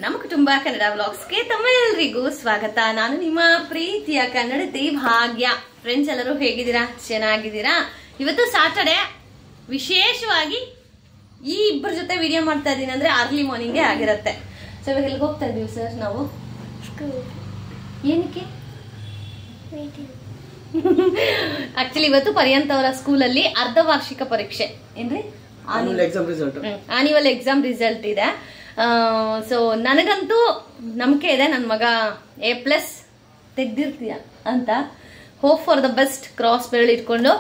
ನಮ್ಮ ಕುಟುಂಬ ಕನ್ನಡ ವ್ಲಾಗ್ಸ್ಗೆ ತಮ್ಮೆಲ್ಲರಿಗೂ ಸ್ವಾಗತ. ನಾನು ನಿಮ್ಮ ಪ್ರೀತಿಯ ಕನ್ನಡತಿ ಭಾಗ್ಯ. ಫ್ರೆಂಡ್ಸ್ ಎಲ್ಲರೂ ಹೇಗಿದ್ದೀರಾ? ಚೆನ್ನಾಗಿದ್ದೀರಾ? ಇವತ್ತು ಸಾಟರ್ಡೆ, ವಿಶೇಷವಾಗಿ ಈ ಇಬ್ಬರ ಜೊತೆ ವಿಡಿಯೋ ಮಾಡ್ತಾ ಇದ್ದೀನಿ ಅಂದ್ರೆ ಅರ್ಲಿ ಮಾರ್ನಿಂಗ್ ಆಗಿರುತ್ತೆ. ಸೊ ಇವಾಗ ಎಲ್ಲಿಗೆ ಹೋಗ್ತಾ ಇದೀವಿ ಸರ್? ನಾವು ಏನಕ್ಕೆ ಆಕ್ಚುಲಿ ಇವತ್ತು ಪರ್ಯಂತ್ ಅವರ ಸ್ಕೂಲಲ್ಲಿ ಅರ್ಧ ವಾರ್ಷಿಕ ಪರೀಕ್ಷೆ ಏನ್ರಿ ಆನ್ಯುವಲ್ ಎಕ್ಸಾಮ್ ರಿಸಲ್ಟ್ ಇದೆ. ಸೊ ನನಗಂತೂ ನಂಬಿಕೆ ಇದೆ ನನ್ನ ಮಗ A+ ತೆಗ್ದಿರ್ತೀಯ ಅಂತ. Hope for the best, cross ಬೆರಳು ಇಟ್ಕೊಂಡು.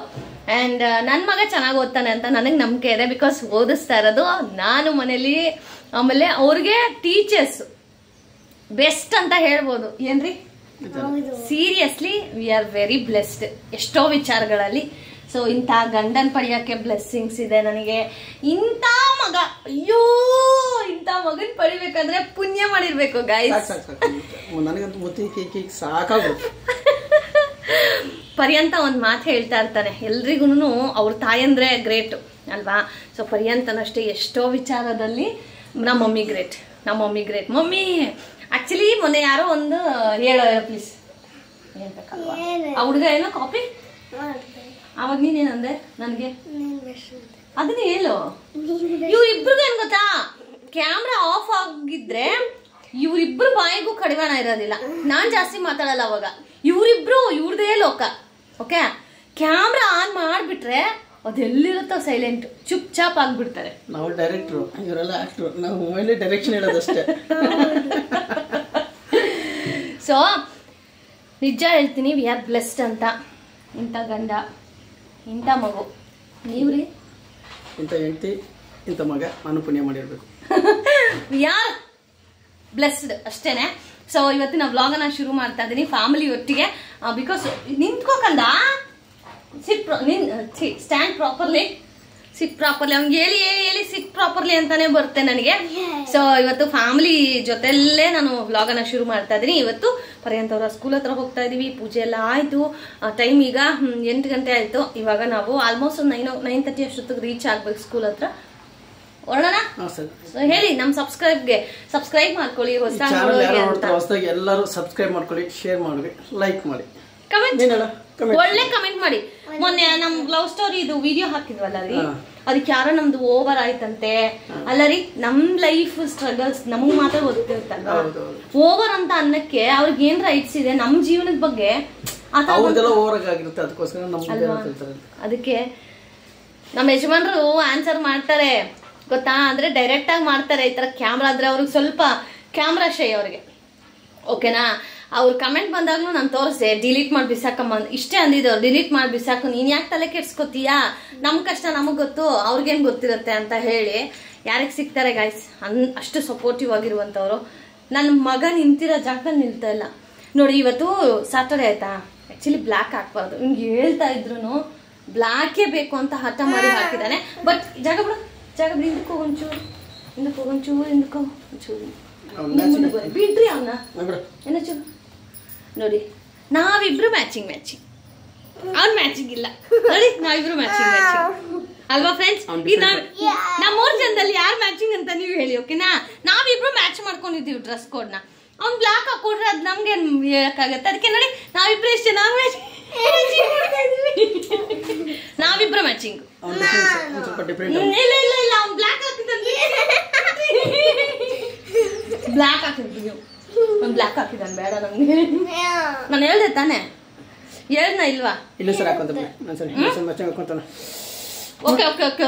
ಅಂಡ್ ನನ್ನ ಮಗ ಚೆನ್ನಾಗಿ ಓದ್ತಾನೆ ಅಂತ ನನಗೆ ನಂಬಿಕೆ ಇದೆ. ಬಿಕಾಸ್ ಓದಿಸ್ತಾ ಇರೋದು ನಾನು ಮನೇಲಿ. ಆಮೇಲೆ ಅವ್ರಿಗೆ ಟೀಚರ್ಸ್ ಬೆಸ್ಟ್ ಅಂತ ಹೇಳ್ಬೋದು ಏನ್ರಿ? Seriously we are very blessed ಎಷ್ಟೋ ವಿಚಾರಗಳಲ್ಲಿ. ಸೊ ಇಂಥ ಗಂಡನ್ ಪಡೆಯಕ್ಕೆ ಬ್ಲೆಸ್ಸಿಂಗ್ಸ್ ಇದೆ ನನಗೆ. ಇಂಥ ಮಗ, ಅಯ್ಯೋ ಇಂಥ ಮಗನ್ ಪಡಿಬೇಕಂದ್ರೆ ಪುಣ್ಯ ಮಾಡಿರ್ಬೇಕು ಗೈಸ್. ಪರ್ಯಂತ ಒಂದ್ ಮಾತು ಹೇಳ್ತಾ ಇರ್ತಾನೆ ಎಲ್ರಿಗೂ, ಅವ್ರ ತಾಯಂದ್ರೆ ಗ್ರೇಟ್ ಅಲ್ವಾ? ಸೊ ಪರ್ಯಂತನಷ್ಟೇ ಎಷ್ಟೋ ವಿಚಾರದಲ್ಲಿ ನಮ್ಮ ಮಮ್ಮಿ ಗ್ರೇಟ್, ನಮ್ಮ ಮಮ್ಮಿ ಗ್ರೇಟ್. ಮಮ್ಮಿ ಆಕ್ಚುಲಿ ಮೊನ್ನೆ ಯಾರೋ ಒಂದು ಹೇಳೋ ಪ್ಲೀಸ್ ಹೇಳ್ಬೇಕಲ್ವಾ? ಆ ಹುಡುಗ ಏನೋ ಕಾಪಿ ಅವಾಗ ನೀನೇನಂದೆ ನನಗೆ? ಅದನ್ನೇ ಹೇಳು. ಇವ್ರಿಬ್ರಿಗೂ ಏನ್ ಗೊತ್ತಾ, ಕ್ಯಾಮ್ರಾ ಆಫ್ ಆಗಿದ್ರೆ ಇವ್ರಿಬ್ರು ಬಾಯಿಗೂ ಕಡಿವಾಣ ಇರೋದಿಲ್ಲ. ನಾನ್ ಜಾಸ್ತಿ ಮಾತಾಡಲ್ಲ ಅವಾಗ. ಇವ್ರಿಬ್ರು ಇವ್ರದೇ ಲೋಕ. ಓಕೆ, ಕ್ಯಾಮ್ರಾ ಆನ್ ಮಾಡ್ಬಿಟ್ರೆ ಅದೆಲ್ಲಿರುತ್ತೋ ಸೈಲೆಂಟ್, ಚುಪ್ ಚಾಪ್ ಆಗ್ಬಿಡ್ತಾರೆ. ನಾವು ಡೈರೆಕ್ಟ್ರು, ಇವರೆಲ್ಲ ಆಕ್ಟ್ರು. ನಾವು ಮೊಬೈಲ್ ಡೈರೆಕ್ಷನ್ ಹೇಳೋದಷ್ಟೇ. ಸೊ ನಿಜ ಹೇಳ್ತೀನಿ, ವಿ ಆರ್ ಬ್ಲೆಸ್ಡ್ ಅಂತ. ಇಂಥ ಗಂಡ, ಇಂಥ ಮಗು. ನೀವ್ರಿ? ಇಂಥ ಹೆಂಡತಿ, ಇಂಥ ಮಗ. ನಾನು ಪುಣ್ಯ ಮಾಡಿರ್ಬೇಕು. ವಿ ಆರ್ ಬ್ಲೆಸ್ಡ್ ಅಷ್ಟೇನೆ. ಸೊ ಇವತ್ತಿನ ವ್ಲಾಗನ್ನ ಶುರು ಮಾಡ್ತಾ ಇದ್ದೀನಿ ಫ್ಯಾಮಿಲಿ ಒಟ್ಟಿಗೆ. ಬಿಕಾಸ್ ನಿಂತ್ಕೋಕಂದ, ಸ್ಟ್ಯಾಂಡ್ ಪ್ರಾಪರ್ಲಿ, ಸಿಟ್ ಪ್ರಾಪರ್ಲಿ. ಅವ್ನಿಗೆ ಹೇಳಿ ಹೇಳಿ ಹೇಳಿ ಸಿಟ್ ಪ್ರಾಪರ್ಲಿ ಅಂತಾನೆ ಬರುತ್ತೆ ನನಗೆ. ಸೊ ಇವತ್ತು ಫ್ಯಾಮಿಲಿ ಜೊತೆಲ್ಲೇ ನಾನು ವ್ಲಾಗನ್ನ ಶುರು ಮಾಡ್ತಾ ಇದ್ದೀನಿ. ಇವತ್ತು ಪರ್ಯಂತ್ ಅವರ ಸ್ಕೂಲ್ ಹತ್ರ ಹೋಗ್ತಾ ಇದೀವಿ. ಪೂಜೆ ಎಲ್ಲ ಆಯ್ತು. ಟೈಮ್ ಈಗ 8 ಗಂಟೆ ಆಯ್ತು. ಇವಾಗ ನಾವು ಆಲ್ಮೋಸ್ಟ್ 9:30 ಅಷ್ಟೊತ್ತಿಗೆ ರೀಚ್ ಆಗ್ಬೇಕು ಸ್ಕೂಲ್ ಹತ್ರ. ಹೊರಡೋಣ? ಹೇಳಿ ನಮ್ಮ ಸಬ್ಸ್ಕ್ರೈಬ್ ಮಾಡ್ಕೊಳ್ಳಿ. ಹೊಸದಾಗಿ ಎಲ್ಲರೂ ಸಬ್ಸ್ಕ್ರೈಬ್ ಮಾಡ್ಕೊಳ್ಳಿ, ಶೇರ್ ಮಾಡಿ, ಲೈಕ್ ಮಾಡಿ, ಒಳ್ಳೆ ಕಮೆಂಟ್ ಮಾಡಿ. ಮೊನ್ನೆ ನಮ್ ಲವ್ ಸ್ಟೋರಿ ಇದು ವಿಡಿಯೋ ಹಾಕಿದ್ವಲ್ಲ ರೀ, ಅದಕ್ಕೆ ಯಾರೋ ನಮ್ದು ಓವರ್ ಆಯ್ತಂತೆ. ಅಲ್ಲ ರೀ, ನಮ್ ಲೈಫ್ ಸ್ಟ್ರಗಲ್ಸ್ ನಮಗ್ ಮಾತ್ರ ಗೊತ್ತಿರುತ್ತಲ್ವಾ. ಓವರ್ ಅಂತ ಅನ್ನಕ್ಕೆ ಅವ್ರಿಗೆ ಏನ್ ರೈಟ್ಸ್ ಇದೆ ನಮ್ ಜೀವನದ ಬಗ್ಗೆ? ಅದಕ್ಕೆ ನಮ್ಮ ಯಜಮಾನ್ರು ಆನ್ಸರ್ ಮಾಡ್ತಾರೆ ಗೊತ್ತಾ, ಅಂದ್ರೆ ಡೈರೆಕ್ಟ್ ಆಗಿ ಮಾಡ್ತಾರೆ. ಈ ತರ ಕ್ಯಾಮ್ರಾ ಆದ್ರೆ ಅವ್ರಿಗೆ ಸ್ವಲ್ಪ ಕ್ಯಾಮ್ರಾ ಶೈ ಅವ್ರಿಗೆ. ಓಕೆನಾ? ಅವ್ರ ಕಮೆಂಟ್ ಬಂದಾಗ್ಲೂ ನಾನು ತೋರಿಸ್ದೆ, ಡಿಲೀಟ್ ಮಾಡಿ ಬಿಸಾಕಮ್ಮ ಇಷ್ಟೇ ಅಂದಿದ್ದವ್ರು. ಡಿಲೀಟ್ ಮಾಡಿ ಬಿಸಾಕು, ನೀನ್ ಯಾಕೆ ತಲೆ ಕೆಡ್ಸ್ಕೊತೀಯಾ? ನಮ್ ಕಷ್ಟ ನಮಗ್ ಗೊತ್ತು, ಅವ್ರಿಗೇನ್ ಗೊತ್ತಿರುತ್ತೆ ಅಂತ ಹೇಳಿ ಯಾರಿಗೆ ಸಿಗ್ತಾರೆ ಗಾಯ್ಸ್? ಅಷ್ಟು ಸಪೋರ್ಟಿವ್ ಆಗಿರುವಂತವ್ರು. ನನ್ನ ಮಗ ನಿಂತಿರೋ ಜಾಗದಲ್ಲಿ ನಿಲ್ತಾ ಇಲ್ಲ ನೋಡಿ. ಇವತ್ತು ಸಾಟರ್ಡೆ ಆಯ್ತಾ, ಆಕ್ಚುಲಿ ಬ್ಲ್ಯಾಕ್ ಹಾಕ್ಬಾರ್ದು. ಹಿಂಗೆ ಹೇಳ್ತಾ ಇದ್ರು ಬ್ಲ್ಯಾಕೇ ಬೇಕು ಅಂತ ಹಠ ಮಾಡಿ ಹಾಕಿದ್ದಾನೆ. ಬಟ್ ಜಾಗ ಬಿಡು, ಹಿಂದಕ್ಕೆ ಹೋಗೊಂಚೂರು, ಬಿಡ್ರಿ ಅವನ್ನ ಏನೋ ಚೂರು. ನೋಡಿ, ನಾವಿಬ್ರು ಮ್ಯಾಚಿಂಗ್. ಅವ್ನ್ ಮ್ಯಾಚಿಂಗ್ ಇಲ್ಲ ನೋಡಿ, ನಾವಿಬ್ರು ಮ್ಯಾಚಿಂಗ್ ಅಲ್ವಾ ಫ್ರೆಂಡ್ಸ್? ನಮ್ಮ 3 ಜನದಲ್ಲಿ ಯಾರು ಮ್ಯಾಚಿಂಗ್ ಅಂತ ನೀವು ಹೇಳಿ. ಓಕೆನಾ? ನಾವಿಬ್ರು ಮ್ಯಾಚ್ ಮಾಡ್ಕೊಂಡಿದೀವಿ ಡ್ರೆಸ್ ಕೋಡ್ನ. ಅವ್ನ್ ಬ್ಲಾಕ್ ಹಾಕೊಡ್ರೆ ಅದ್ ನಮ್ಗೆ ಹೇಳಕ್ಕಾಗತ್ತೆ. ಅದಕ್ಕೆ ನೋಡಿ, ನಾವಿಬ್ರು ಎಷ್ಟು ನಾವಿಬ್ರು ಮ್ಯಾಚಿಂಗ್. ಇಲ್ಲ ಅವ್ನ್ ಬ್ಲಾಕ್ ಹಾಕಿದ್ವಿ. ಒಂದ್ ಬ್ಲಾಕ್ ಹಾಕಿದಾನೆ, ಬೇಡ ನಮ್ಗೆ. ನಾನು ಹೇಳ್ದೆ ತಾನೆ, ಹೇಳ್ದ ಇಲ್ವಾ?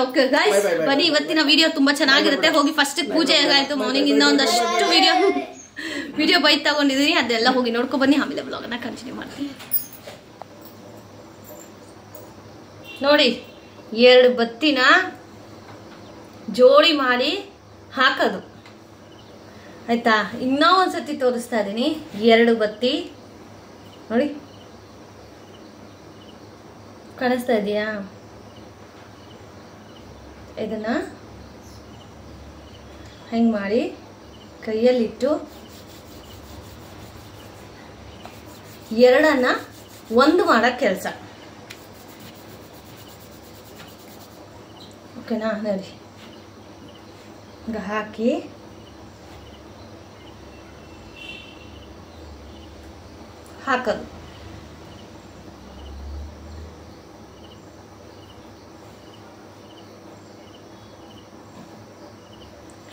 ಓಕೆ ಗೈಸ್, ಬನ್ನಿ. ಇವತ್ತಿನ ವಿಡಿಯೋ ತುಂಬಾ ಚೆನ್ನಾಗಿರುತ್ತೆ. ಹೋಗಿ ಫಸ್ಟ್ ಪೂಜೆ ಆಗಾಯ್ತು ಮಾರ್ನಿಂಗ್ ಇಂದ. ಒಂದಷ್ಟು ವಿಡಿಯೋ ಬೈಕ್ ತಗೊಂಡಿದೀನಿ, ಅದೆಲ್ಲ ಹೋಗಿ ನೋಡ್ಕೊ ಬನ್ನಿ. ಆಮೇಲೆ ವ್ಲಾಗನ್ನ ಕಂಟಿನ್ಯೂ ಮಾಡ್ತೀನಿ. ನೋಡಿ, 2 ಬತ್ತಿನ ಜೋಡಿ ಮಾಡಿ ಹಾಕೋದು ಆಯ್ತಾ? ಇನ್ನೂ ಒಂದ್ಸತಿ ತೋರಿಸ್ತಾ ಇದೀನಿ. 2 ಬತ್ತಿ ನೋಡಿ, ಕಾಣಿಸ್ತಾ ಇದೆಯಾ? ಇದನ್ನ ಹೆಂಗ್ ಮಾಡಿ ಕೈಯಲ್ಲಿಟ್ಟು 2 ಒಂದು ಮಾಡೋ ಕೆಲಸ. ಓಕೆನಾ? ನೋಡಿ, ಹಿಂಗೆ ಹಾಕಿ ಹಾಕೋದು.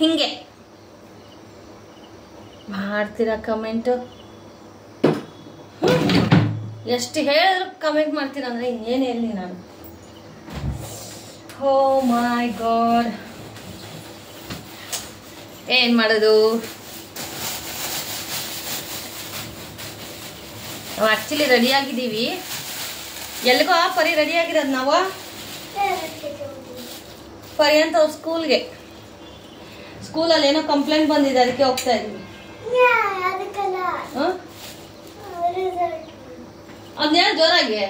ಹಿಂಗೆ ಮಾಡ್ತೀರಾ ಕಮೆಂಟು? ಎಷ್ಟು ಹೇಳಿದ್ರು ಕಮೆಂಟ್ ಮಾಡ್ತೀರಾ ಅಂದರೆ ಇನ್ನೇನು ಹೇಳಿ ನಾನು. ಓ ಮೈ ಗಾಡ್, ಏನು ಮಾಡೋದು? ನಾವು ಆ್ಯಕ್ಚುಲಿ ರೆಡಿಯಾಗಿದ್ದೀವಿ. ಎಲ್ಲಿಗೋ ಪರಿ ರೆಡಿಯಾಗಿರೋದು ನಾವು. ಪರಿ ಅಂತ ಅವ್ರ ಸ್ಕೂಲಲ್ಲಿ ಏನೋ ಕಂಪ್ಲೇಂಟ್ ಬಂದಿದೆ, ಅದಕ್ಕೆ ಹೋಗ್ತಾ ಇದ್ದೀವಿ. ಅದ್ನೇಳ ಜೋರಾಗಿ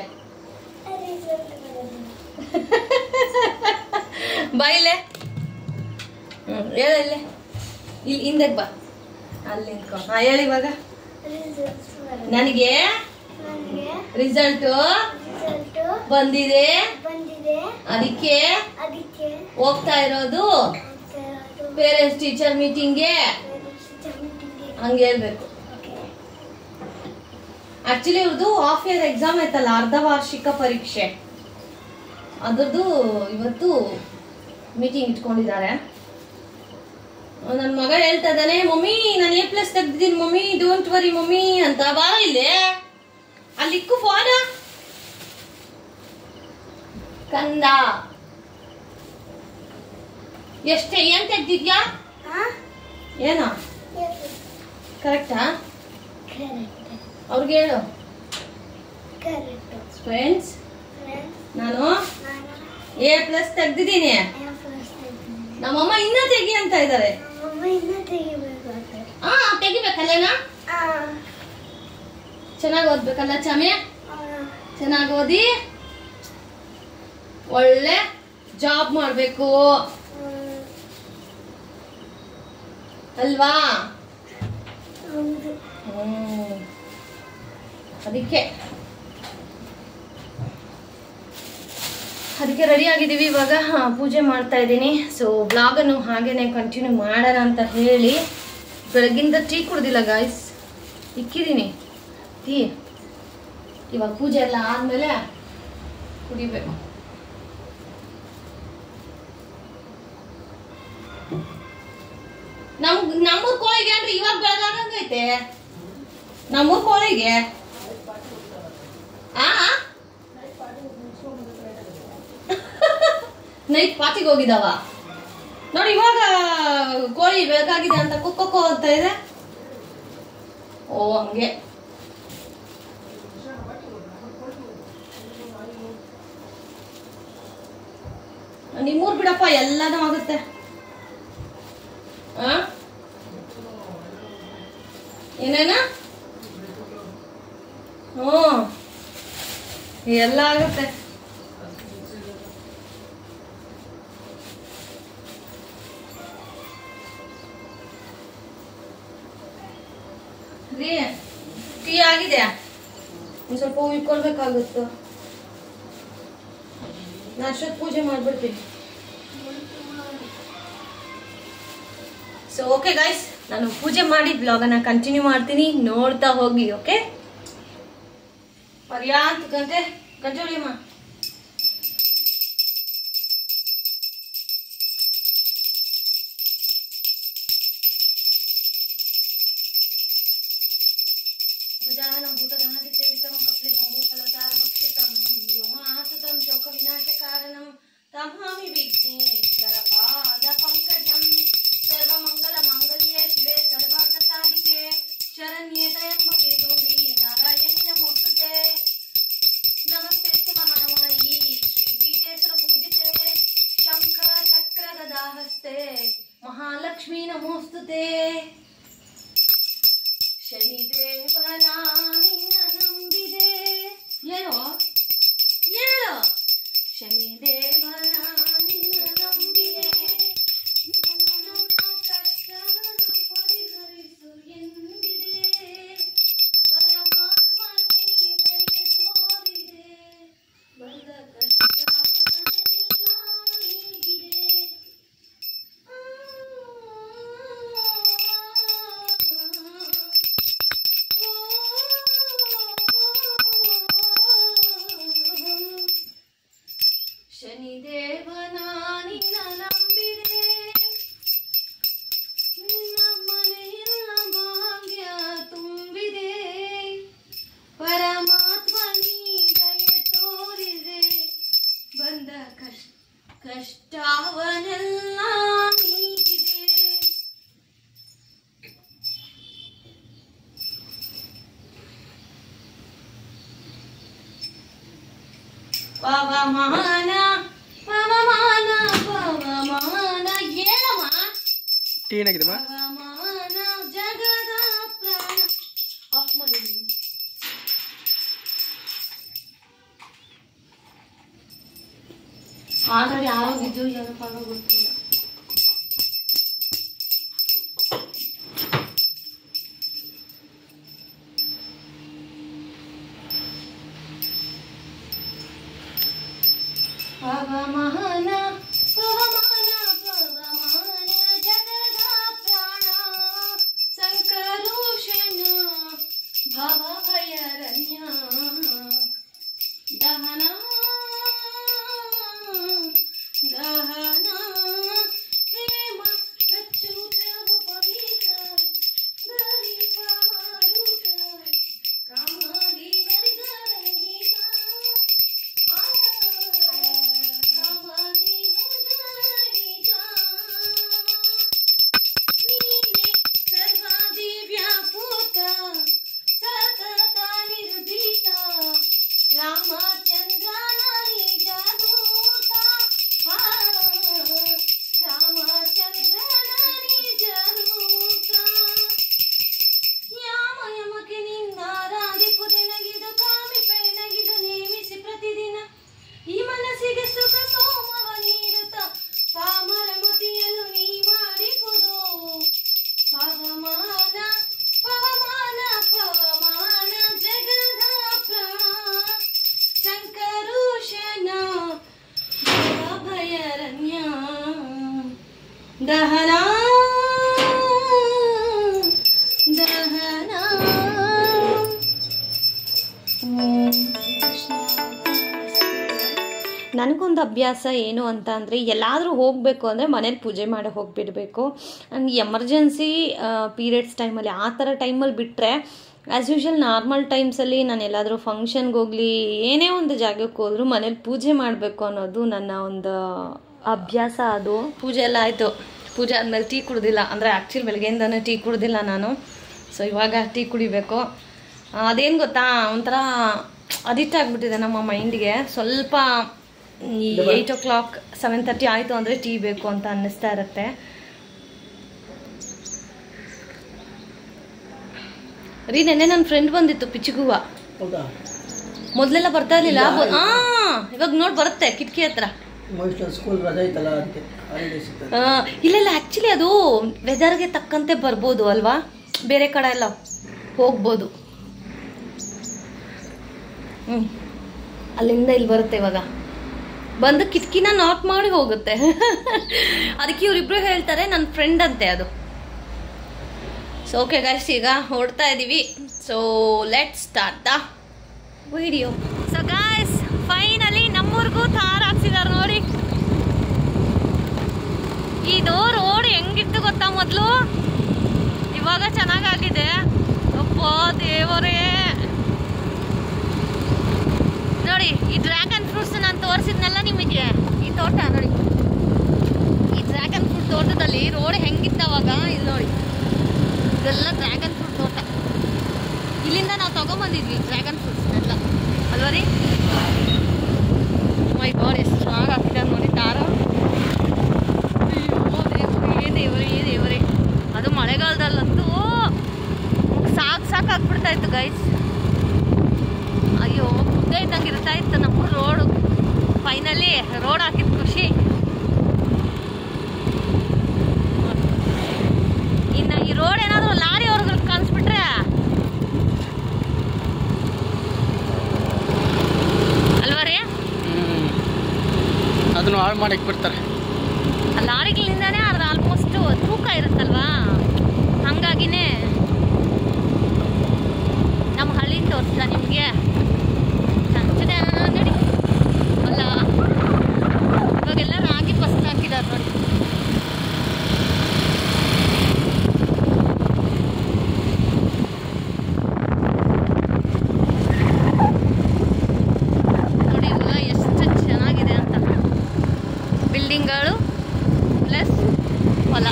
ಬಾಯಿಲೆ. ಹೇಳ ಇಲ್ಲಿ ಹಿಂದಕ್ಕೆ ಬಾ, ಅಲ್ಲಿ ನಿಂತ್ಕೊ. ಹೇಳಿ ಇವಾಗ. ನನಗೆ ರಿಸಲ್ಟ್ ಬಂದಿದೆ, ಅದಕ್ಕೆ ಹೋಗ್ತಾ ಇರೋದು ಪೇರೆಂಟ್ಸ್ ಟೀಚರ್ ಮೀಟಿಂಗ್ಗೆ. ಹಂಗೆ ಹೇಳ್ಬೇಕು. ಆಕ್ಚುಲಿ ಇವ್ರದ್ದು ಹಾಫ್ ಇಯರ್ ಎಕ್ಸಾಮ್ ಆಯ್ತಲ್ಲ, ಅರ್ಧ ವಾರ್ಷಿಕ ಪರೀಕ್ಷೆ, ಅದ್ರದ್ದು ಇವತ್ತು ಮೀಟಿಂಗ್ ಇಟ್ಕೊಂಡಿದ್ದಾರೆ. ನನ್ನ ಮಗ ಹೇಳ್ತಾ ಇದ್ದಾನೆ, ಮಮ್ಮಿ ನಾನು A+ ತೆಗ್ದಿದ್ದೀನಿ ಮಮ್ಮಿ, ಡೋಂಟ್ ವರಿ ಮಮ್ಮಿ ಅಂತ. ಬಾರ ಇಲ್ಲೇ, ಅಲ್ಲಿಕ್ಕು ಫೋನ ಕಂದ. ಎಷ್ಟೇ ಏನ್ ತೆಗ್ದಿದ್ಯಾ? ಏನೋ ಕರೆಕ್ಟಾ? ಅವ್ರಿಗೆ ಹೇಳು. ಫ್ರೆಂಡ್ಸ್, ನಾನು A+ ತೆಗ್ದಿದ್ದೀನಿ. ನಮ್ಮಮ್ಮ ಇನ್ನ ತೆಗಿ ಅಂತ ಇದ್ದಾರೆ. ತೆಗಿಬೇಕಲ್ಲೇನಾ? ಚೆನ್ನಾಗಿ ಓದ್ಬೇಕಲ್ಲ ಚಾಮಿ? ಚೆನ್ನಾಗಿ ಓದಿ ಒಳ್ಳೆ ಜಾಬ್ ಮಾಡ್ಬೇಕು ಅಲ್ವಾ? ಅದಕ್ಕೆ ರೆಡಿ ಆಗಿದ್ದೀವಿ. ಇವಾಗ ಪೂಜೆ ಮಾಡ್ತಾ ಇದ್ದೀನಿ. ಸೊ ಬ್ಲಾಗನ್ನು ಹಾಗೇನೆ ಕಂಟಿನ್ಯೂ ಮಾಡೋಣ ಅಂತ ಹೇಳಿ ಬೆಳಗ್ಗಿಂದ ಟೀ ಕುಡ್ದಿಲ್ಲ ಗಾಯ್ಸ್, ಇಕ್ಕಿದ್ದೀನಿ ಟೀ. ಇವಾಗ ಪೂಜೆ ಎಲ್ಲ ಆದ್ಮೇಲೆ ಕುಡಿಬೇಕು. ನಮ್ಮೂರ್ ಕೋಳಿಗೆ ಅಂದ್ರೆ ಇವಾಗ ಬೆಳಗಾಗಂಗೈತೆ. ನಮ್ಮೂರ್ ಕೋಳಿಗೆ ನೈಟ್ ಪಾರ್ಟಿಗೆ ಹೋಗಿದಾವ ನೋಡಿ. ಇವಾಗ ಕೋಳಿ ಬೆಳಗಾಗಿದೆ ಅಂತ ಕುಕ್ಕೋ ಅಂತ ಇದೆ. ಓ ಹಂಗೆ. ನಿಮ್ಮೂರ್ ಬಿಡಪ್ಪ, ಎಲ್ಲಾನು ಆಗುತ್ತೆ. ಏನೇನ? ಎಲ್ಲ ಆಗುತ್ತೆ. ಟೀ ಆಗಿದೆ, ಒಂದ್ ಸ್ವಲ್ಪ ಹೂ ಇಟ್ಕೊಳ್ಬೇಕಾಗುತ್ತ. ನಾನು ಅಷ್ಟೊತ್ತು ಪೂಜೆ ಮಾಡ್ಬಿಡ್ತೀನಿ. ಸೊ ಓಕೆ ಗೈಸ್, ನಾನು ಪೂಜೆ ಮಾಡಿ ಬ್ಲಾಗನ್ನ ಕಂಟಿನ್ಯೂ ಮಾಡ್ತೀನಿ, ನೋಡ್ತಾ ಹೋಗಿ. ಓಕೆ, ಪರ್ಯಾಂತ ಗಂಟೆ ಹೊಡಿಯಮ್ಮ. ಗಜಾನನ ಭೂತಗಣಾದಿ ಸೇವಿತಂ ಕಪಿಲಜಂಬೂಫಲಸಾರ ಭಕ್ಷಿತಂ ವ್ಯೋಮಾಸುತಂ ಶೋಕ ವಿನಾಶಕಾರಣಂ ತಮಾಮಿ ವಿಘ್ನೇಶ್ವರ ಪಾದ ಪಂಕಜಂ. ಸರ್ವಮಂಗಲ ಮಾಂಗಲ್ಯೆ ಶಿವೆ ಸರ್ವಾರ್ಥ ಸಾಧಿಕೆ ಶರಣ್ಯೆ ತ್ರಯಂಬಕೆ ಗೌರಿ ನಾರಾಯಣಿ ನಮೋಸ್ತುತೆ. ನಮಸ್ತೆ ಮಹಾಮಾಯಿ ಶ್ರೀಪೀಠೇಶ್ವರ ಪೂಜಿತೆ ಶಂಖ ಚಕ್ರ ಗದಾಹಸ್ತೆ ಮಹಾಲಕ್ಷ್ಮೀ ನಮೋಸ್ತುತೆ. ಶನಿದೇವನ ನಂಬಿದೆ ಏನೋ ಹೇಳೋ. ಶನಿದೇವನ ನಂಬಿದೆ, ಕಷ್ಟಗಳನ್ನು ಪರಿಹರಿಸು ಎಂದಿದೆ. ಪರಮಾತ್ಮ ದಯೆ ತೋರಿದೆ, ಬಂದ ಕಷ್ಟ ನೀಗಿದೆ. ಇಷ್ಟವನೆಲ್ಲ ನೀಗಿದೆ. ಪವಮಾನ ಪವಮಾನ ಪವಮಾನ ಏನಮ್ಮ ಟೀ ಏನಾಗಿದೆಮ್ಮ? ಪವಮಾನ ಜಗದ ಪ್ರಾಣ. ಆಫ್ ಮಾಡಿದ್ದೀನಿ. ಆಲ್ರೆಡಿ ಆರೋಗಿದ್ದು ಏನಪ್ಪ ಗೊತ್ತಿಲ್ಲ. ಪವಮಾನ ಪವಮಾನ ಪವಮಾನ ಜಗದ ಪ್ರಾಣ ಸಂಕರುಷಣ ಭವ ಭಯರಣ್ಯ ದಹನ ದಹನ ಹೇಮ ಪ್ರಚ್ಯುತ ಉಪವೀತ ದರಿಪ ಮಾರುತ ಕಾಮಾದಿ ವರ್ಗದ ಗೀತ ಕಾಮಾದಿ ವರ್ಗದ ಗೀತ ನೀನೆ ಸರ್ವಾದಿ ವ್ಯಾಪೂತ ಸತತ ನಿರ್ಭೀತ ರಾಮಚಂದ್ರ ನಿಜದೂತ ರಾಮಚಂದ್ರ ನಿಜದೂತ ಯಾಮ ಯಮಕ್ಕೆ ನಿಂದಾರಾಧಿಪುದೆ ನಗಿದು ಕಾಮಿಪೆ ನಗಿದು ನೇಮಿಸಿ ಪ್ರತಿದಿನ ಈ ಮನಸ್ಸಿಗೆ ಸುಖ ಸೋಮವ ನೀಡುತ್ತ ಪಾಮರ ಮತಿಯನ್ನು ನೀ ಮಾಡಿಕೊಡು. ಪವಮಾನ ಪವಮಾನ ಪವಮಾನ ಜಗದ ಪ್ರಾಣ ಸಂಕರುಷಣ ಭಯರಣ್ಯ ದಹನ ದಹನ. ನನಗೊಂದು ಅಭ್ಯಾಸ ಏನು ಅಂತ ಅಂದರೆ ಎಲ್ಲಾದರೂ ಹೋಗಬೇಕು ಅಂದರೆ ಮನೇಲಿ ಪೂಜೆ ಮಾಡಿ ಹೋಗಿಬಿಡಬೇಕು. ನನಗೆ ಎಮರ್ಜೆನ್ಸಿ ಪೀರಿಯಡ್ಸ್ ಟೈಮಲ್ಲಿ ಆ ಥರ ಟೈಮಲ್ಲಿ ಬಿಟ್ಟರೆ ಆ್ಯಸ್ ಯೂಶುವಲ್ ನಾರ್ಮಲ್ ಟೈಮ್ಸಲ್ಲಿ ನಾನು ಎಲ್ಲಾದರೂ ಫಂಕ್ಷನ್ಗೆ ಹೋಗಲಿ ಏನೇ ಒಂದು ಜಾಗಕ್ಕೆ ಹೋದರೂ ಮನೇಲಿ ಪೂಜೆ ಮಾಡಬೇಕು ಅನ್ನೋದು ನನ್ನ ಒಂದು ಅಭ್ಯಾಸ. ಅದು ಪೂಜೆ ಎಲ್ಲ ಆಯಿತು. ಪೂಜೆ ಆದಮೇಲೆ ಟೀ ಕುಡ್ದಿಲ್ಲ, ಅಂದರೆ ಆ್ಯಕ್ಚುಲಿ ಬೆಳಗ್ಗೆಯಿಂದನೇ ಟೀ ಕುಡ್ದಿಲ್ಲ ನಾನು. ಸೊ ಇವಾಗ ಟೀ ಕುಡಿಬೇಕು. ಅದೇನು ಗೊತ್ತಾ, ಒಂಥರ ಅಡಿಕ್ಟ್ ಆಗಿಬಿಟ್ಟಿದೆ ನಮ್ಮ ಮೈಂಡ್ಗೆ. ಸ್ವಲ್ಪ ಈ 8 o'clock 7:30 ಆಯಿತು ಅಂದರೆ ಟೀ ಬೇಕು ಅಂತ ಅನ್ನಿಸ್ತಾ ಇರುತ್ತೆ. ರೀ ನೆನ್ನೆ ನನ್ನ ಫ್ರೆಂಡ್ ಬಂದಿತ್ತು ಪಿಚ್ಚುಗುವ. ಮೊದಲೆಲ್ಲ ಬರ್ತಾ ಇರಲಿಲ್ಲ, ಇವಾಗ ನೋಡಿ ಬರುತ್ತೆ ಕಿಟಕಿ ಹತ್ರ. ಇಲ್ಲ ಆ್ಯಕ್ಚುಲಿ ಅದು ವೆದರ್ಗೆ ತಕ್ಕಂತೆ ಬರ್ಬೋದು ಅಲ್ವಾ, ಬೇರೆ ಕಡೆ ಎಲ್ಲ ಹೋಗ್ಬೋದು. ಅಲ್ಲಿಂದ ಇಲ್ಲಿ ಬರುತ್ತೆ. ಇವಾಗ ಬಂದು ಕಿಟಕಿನ ನಾಟ್ ಮಾಡಿ ಹೋಗುತ್ತೆ. ಅದಕ್ಕೆ ಇವರಿಬ್ರು ಹೇಳ್ತಾರೆ ನನ್ನ ಫ್ರೆಂಡ್ ಅಂತೆ ಅದು. ಸೊ ಓಕೆ ಗೈಸ್, ಈಗ ಹೊರಡ್ತಾ ಇದ್ದೀವಿ. So let's start the video. So guys, finally ನಮ್ಮೂರಿಗೂ ತಾರ್ ಹಾಕ್ಸಿದಾರೆ ನೋಡಿ. ಇದು ರೋಡ್ ಹೆಂಗಿತ್ತು ಗೊತ್ತಾ ಮೊದಲು, ಇವಾಗ ಚೆನ್ನಾಗಾಗಿದೆ. ಅಪ್ಪ ದೇವರೇ, ನೋಡಿ ಈ ಡ್ರ್ಯಾಗನ್ ಫ್ರೂಟ್ಸ್ ನಾನು ತೋರಿಸಿದ್ನಲ್ಲ ನಿಮಗೆ, ಈ ತೋಟ ನೋಡಿ. ಈ ಡ್ರ್ಯಾಗನ್ ಫ್ರೂಟ್ ತೋಟದಲ್ಲಿ ರೋಡ್ ಹೆಂಗಿತ್ತವಾಗ, ಇಲ್ಲಿ ನೋಡಿ ಇದೆಲ್ಲ ಡ್ರ್ಯಾಗನ್ ಫ್ರೂಟ್ ತೋಟ. ಇಲ್ಲಿಂದ ನಾವು ತಗೊಂಬಂದಿದ್ವಿ ಡ್ರ್ಯಾಗನ್ ಫ್ರೂಟ್ಸ್ನೆಲ್ಲ ಅಲ್ವಾ ರೀ. ಮೈ ಗಾಡ್, ಎಷ್ಟು ಚೆನ್ನಾಗಿ ಹಾಕಿದ್ದಾರೆ ನೋಡಿ ತಾರು. ದೇವರೇ ಅದು ಮಳೆಗಾಲದಲ್ಲಂತೂ ಸಾಕು ಹಾಕ್ಬಿಡ್ತಾ ಇತ್ತು ಗೈಸ್. ಅಯ್ಯೋ ಮುದ್ದೆ ಇದ್ದಂಗೆ ಇರ್ತಾ ಇತ್ತು ನಮ್ಮ ರೋಡು. ಫೈನಲಿ ರೋಡ್ ಹಾಕಿದ ಖುಷಿ. ಇನ್ನು ಈ ರೋಡ್ ಏನಾದರೂ ಲಾರಿ ಅವ್ರಿಗೆ ಕಾಣಿಸ್ಬಿಟ್ರೆ ಅಲ್ವಾ ರೀ, ಅದನ್ನು ಹಾಳು ಮಾಡಕ್ಕೆ ಬಿಡ್ತಾರೆ. ಲಾರಿಗಳಿಂದಾನೇ ಅದು ಆಲ್ಮೋಸ್ಟ್ ತೂಕ ಇರುತ್ತಲ್ವಾ, ಹಂಗಾಗಿನೇ. ನಮ್ಮ ಹಳ್ಳಿನ ತೋರಿಸ್ತಾ ನಿಮಗೆ ನೋಡಿ. ಅಲ್ಲ ಇವಾಗೆಲ್ಲ ರಾಗಿ ಫಸ್ಟ್ ಹಾಕಿದ್ದಾರೆ ನೋಡಿ. ನೋಡಿ ಎಲ್ಲ ಎಷ್ಟು ಚೆನ್ನಾಗಿದೆ ಅಂತ. ಬಿಲ್ಡಿಂಗ್ಗಳು ಪ್ಲಸ್ ಹೊಲ.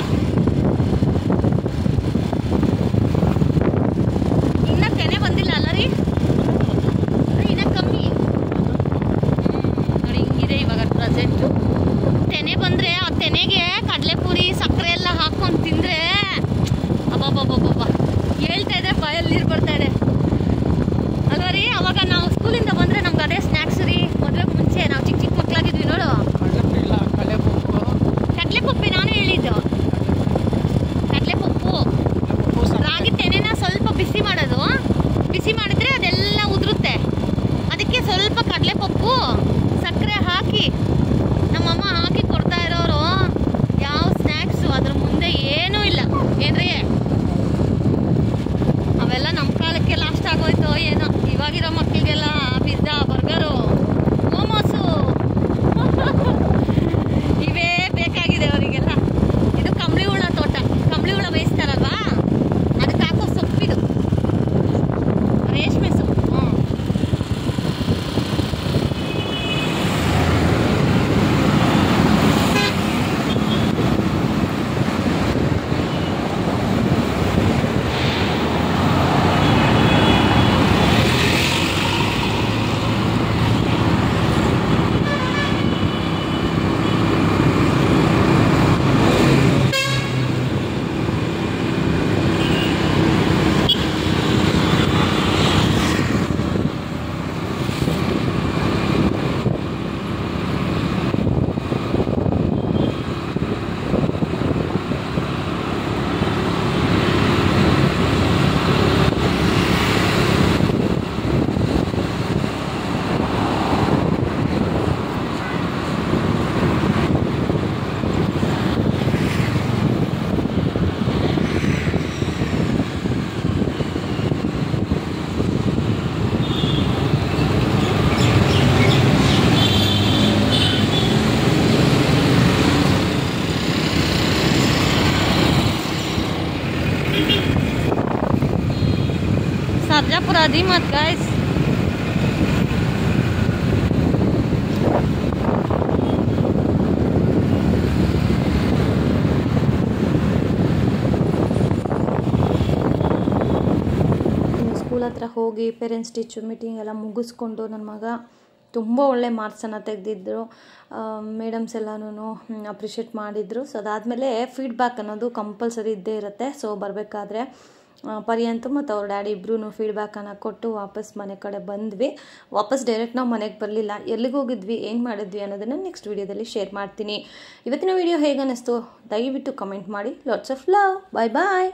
ಇನ್ನ ತೆನೆ ಬಂದಿಲ್ಲ ಅಲ್ಲ ರೀ, ಇನ್ನ ಕಮ್ಮಿ ನೋಡಿ. ಹಿಂಗಿದೆ ಇವಾಗ ಪ್ರೆಸೆಂಟು. ತೆನೆ ಬಂದರೆ ಆ ತೆನೆಗೆ ಕಡಲೆಪುರಿ ಸಕ್ಕರೆ ಎಲ್ಲ ಹಾಕೊಂಡು ತಿಂದರೆ ಅಬ್ಬಬ್ಬಬ್ಬಬ್ಬ ಹೇಳ್ತಾ ಇದ್ರೆ ಬಾಯಲ್ಲಿ ನೀರು ಬರ್ತಾ ಇದೆ ಅಲ್ವ ರೀ. ಅವಾಗ ನಾವು ಸ್ಕೂಲಿಂದ ಬಂದರೆ ನಮ್ಗೆ ಅದೇ ಸ್ನ್ಯಾಕ್ಸ್ ರೀ. ಮದುವೆಗೆ ಮುಂಚೆ ನಾವು ಚಿಕ್ಕ ಚಿಕ್ಕ ಮಕ್ಕಳಾಗಿದ್ವಿ ನೋಡು. ಕಡಲೆಪಪ್ಪಿ ನಾನು ಹೇಳಿದ್ದು, ಕಡಲೆಪಪ್ಪು. ರಾಗಿ ತೆನೆನ ಸ್ವಲ್ಪ ಬಿಸಿ ಮಾಡೋದು, ಬಿಸಿ ಮಾಡಿದ್ರೆ ಅದೆಲ್ಲ ಉದುರುತ್ತೆ. ಅದಕ್ಕೆ ಸ್ವಲ್ಪ ಕಡಲೆಪಪ್ಪು ಸಕ್ಕರೆ ಹಾಕಿ ನಮ್ಮಮ್ಮ ಹಾಕಿ ಕೊಡ್ತಾ ಇರೋರು. ಯಾವ ಸ್ನ್ಯಾಕ್ಸು ಅದ್ರ ಮುಂದೆ ಏನೂ ಇಲ್ಲ ಏನ್ರಿ. ಅವೆಲ್ಲ ನಮ್ಮ ಕಾಲಕ್ಕೆ ಲಾಸ್ಟ್ ಆಗೋಯ್ತು ಏನೋ. ಇವಾಗಿರೋ ಮಕ್ಕಳಿಗೆಲ್ಲ ಪಿಜ್ಜಾ, ಬರ್ಗರು, ಮೋಮೋಸು ಇವೇ ಬೇಕಾಗಿದೆ ಅವರಿಗೆಲ್ಲ. ಇದು ಕಂಬಳಿ ಹುಳ ತೋಟ, ಕಂಬಳಿ ಹುಳ ಬೇಯಿಸ್ತಾರಲ್ವಾ, ಅದಕ್ಕೆ ಹಾಕೋ ಸೊಪ್ಪಿದು, ರೇಷ್ಮೆ ಸೊಪ್ಪು. ಸರ್ಜಾಪುರ ಅದಿಮತ್ ಗೈಸ್. ಸ್ಕೂಲ್ ಹತ್ರ ಹೋಗಿ ಪೇರೆಂಟ್ಸ್ ಟೀಚರ್ ಮೀಟಿಂಗ್ ಎಲ್ಲ ಮುಗಿಸ್ಕೊಂಡು ನನ್ನ ಮಗ ತುಂಬ ಒಳ್ಳೆ ಮಾರ್ಕ್ಸನ್ನು ತೆಗೆದಿದ್ದರು. ಮೇಡಮ್ಸ್ ಎಲ್ಲನೂ ಅಪ್ರಿಷಿಯೇಟ್ ಮಾಡಿದರು. ಸೊ ಅದಾದಮೇಲೆ ಫೀಡ್ಬ್ಯಾಕ್ ಅನ್ನೋದು ಕಂಪಲ್ಸರಿ ಇದ್ದೇ ಇರುತ್ತೆ. ಸೊ ಬರಬೇಕಾದ್ರೆ ಪರ್ಯಂತು ಮತ್ತು ಅವ್ರ ಡ್ಯಾಡಿ ಇಬ್ಬರೂ ಫೀಡ್ಬ್ಯಾಕನ್ನು ಕೊಟ್ಟು ವಾಪಸ್ ಮನೆ ಕಡೆ ಬಂದ್ವಿ. ವಾಪಸ್ ಡೈರೆಕ್ಟ್ ನಾವು ಮನೆಗೆ ಬರಲಿಲ್ಲ, ಎಲ್ಲಿಗೆ ಹೋಗಿದ್ವಿ, ಏನು ಮಾಡಿದ್ವಿ ಅನ್ನೋದನ್ನು ನೆಕ್ಸ್ಟ್ ವೀಡಿಯೋದಲ್ಲಿ ಶೇರ್ ಮಾಡ್ತೀನಿ. ಇವತ್ತಿನ ವೀಡಿಯೋ ಹೇಗೆ ಅನ್ನಿಸ್ತು ದಯವಿಟ್ಟು ಕಮೆಂಟ್ ಮಾಡಿ. Lots of love. Bye bye.